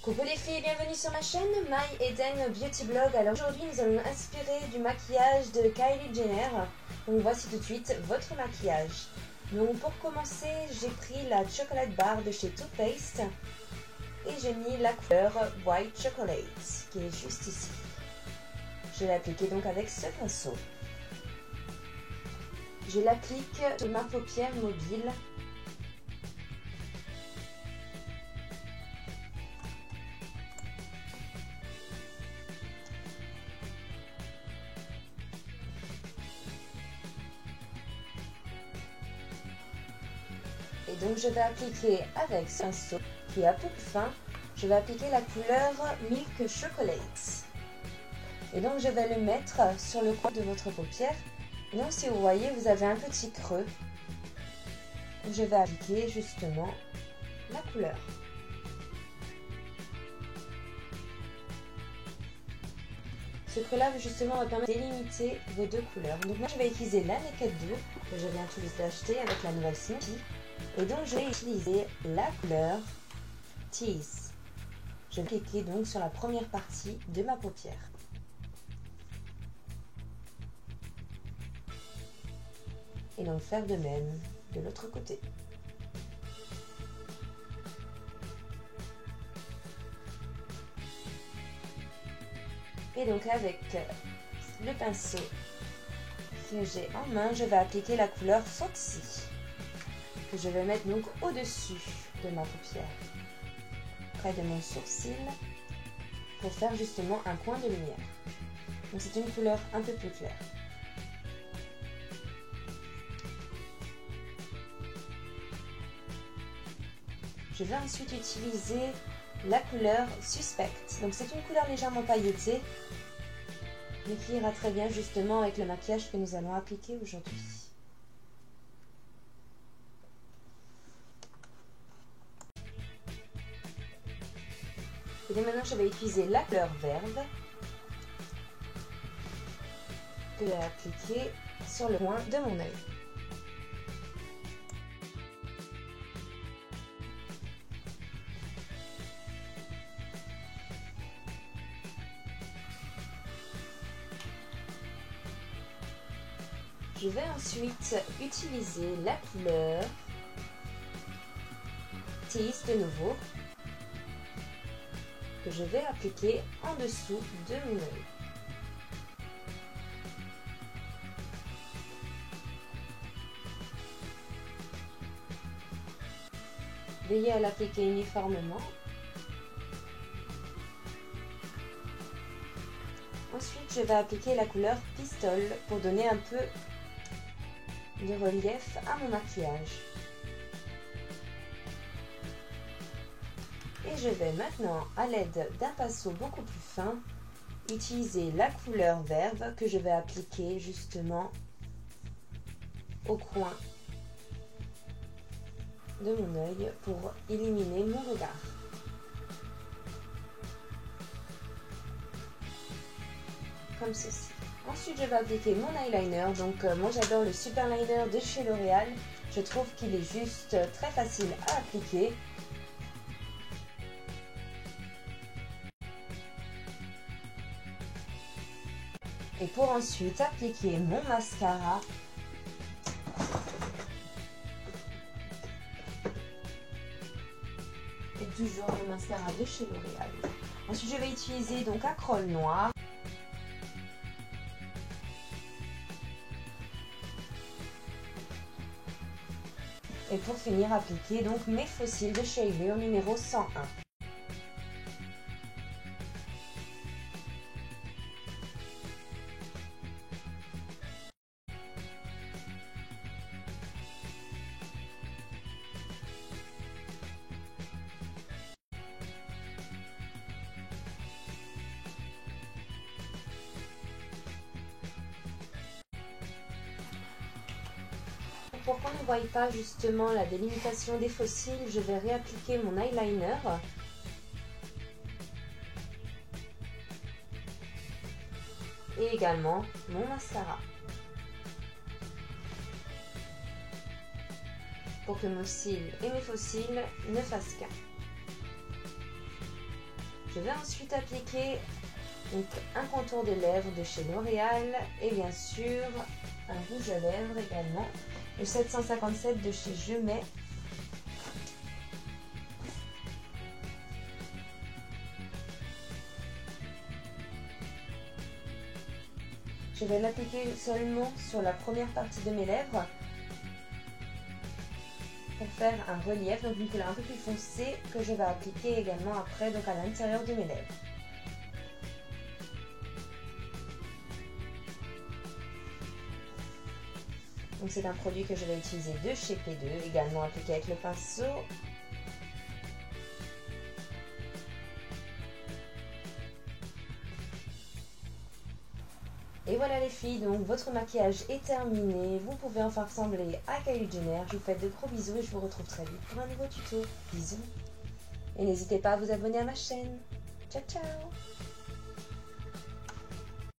Coucou les filles, bienvenue sur ma chaîne My Eden Beauty Blog. Alors aujourd'hui nous allons nous inspirer du maquillage de Kylie Jenner. Donc voici tout de suite votre maquillage. Donc pour commencer, j'ai pris la Chocolate Bar de chez Too Faced et j'ai mis la couleur White Chocolate qui est juste ici. Je vais l'appliquer donc avec ce pinceau. Je l'applique sur ma paupière mobile. Et donc je vais appliquer avec ce pinceau qui est un peu plus fin, je vais appliquer la couleur Milk Chocolate. Et donc je vais le mettre sur le coin de votre paupière. Et donc si vous voyez, vous avez un petit creux. Je vais appliquer justement la couleur. Ce creux-là justement va permettre de délimiter vos deux couleurs. Donc moi je vais utiliser la Naked Blue que je viens tout juste d'acheter avec la nouvelle Smoky. Et donc je vais utiliser la couleur Tease. Je vais cliquer donc sur la première partie de ma paupière. Et donc faire de même de l'autre côté. Et donc avec le pinceau que j'ai en main, je vais appliquer la couleur Foxy, que je vais mettre donc au-dessus de ma paupière, près de mon sourcil, pour faire justement un coin de lumière. Donc c'est une couleur un peu plus claire. Je vais ensuite utiliser la couleur Suspect. Donc c'est une couleur légèrement pailletée, mais qui ira très bien justement avec le maquillage que nous allons appliquer aujourd'hui. Et donc maintenant je vais utiliser la couleur Verve que je vais appliquer sur le coin de mon œil. Je vais ensuite utiliser la couleur Tease de nouveau, que je vais appliquer en dessous de mon œil. Veillez à l'appliquer uniformément. Ensuite, je vais appliquer la couleur Pistol pour donner un peu de relief à mon maquillage. Et je vais maintenant, à l'aide d'un pinceau beaucoup plus fin, utiliser la couleur Verve que je vais appliquer justement au coin de mon œil pour éliminer mon regard. Comme ceci. Ensuite, je vais appliquer mon eyeliner. Donc, moi, j'adore le Super Liner de chez L'Oréal. Je trouve qu'il est juste très facile à appliquer. Et pour ensuite appliquer mon mascara, et toujours le mascara de chez L'Oréal. Ensuite, je vais utiliser donc un crayon noir. Et pour finir, appliquer donc mes faux cils de chez Allure numéro 101. Pour qu'on ne voie pas justement la délimitation des faux cils, je vais réappliquer mon eyeliner. Et également mon mascara. pour que mon cil et mes faux cils ne fassent qu'un. Je vais ensuite appliquer donc, un contour des lèvres de chez L'Oréal et bien sûr un rouge à lèvres également, le 757 de chez Je Mets. Je vais l'appliquer seulement sur la première partie de mes lèvres pour faire un relief, donc une couleur un peu plus foncée que je vais appliquer également après donc à l'intérieur de mes lèvres. Donc c'est un produit que je vais utiliser de chez P2, également appliqué avec le pinceau. Et voilà les filles, donc votre maquillage est terminé. Vous pouvez enfin ressembler à Kylie Jenner. Je vous fais de gros bisous et je vous retrouve très vite pour un nouveau tuto. Bisous. Et n'hésitez pas à vous abonner à ma chaîne. Ciao ciao.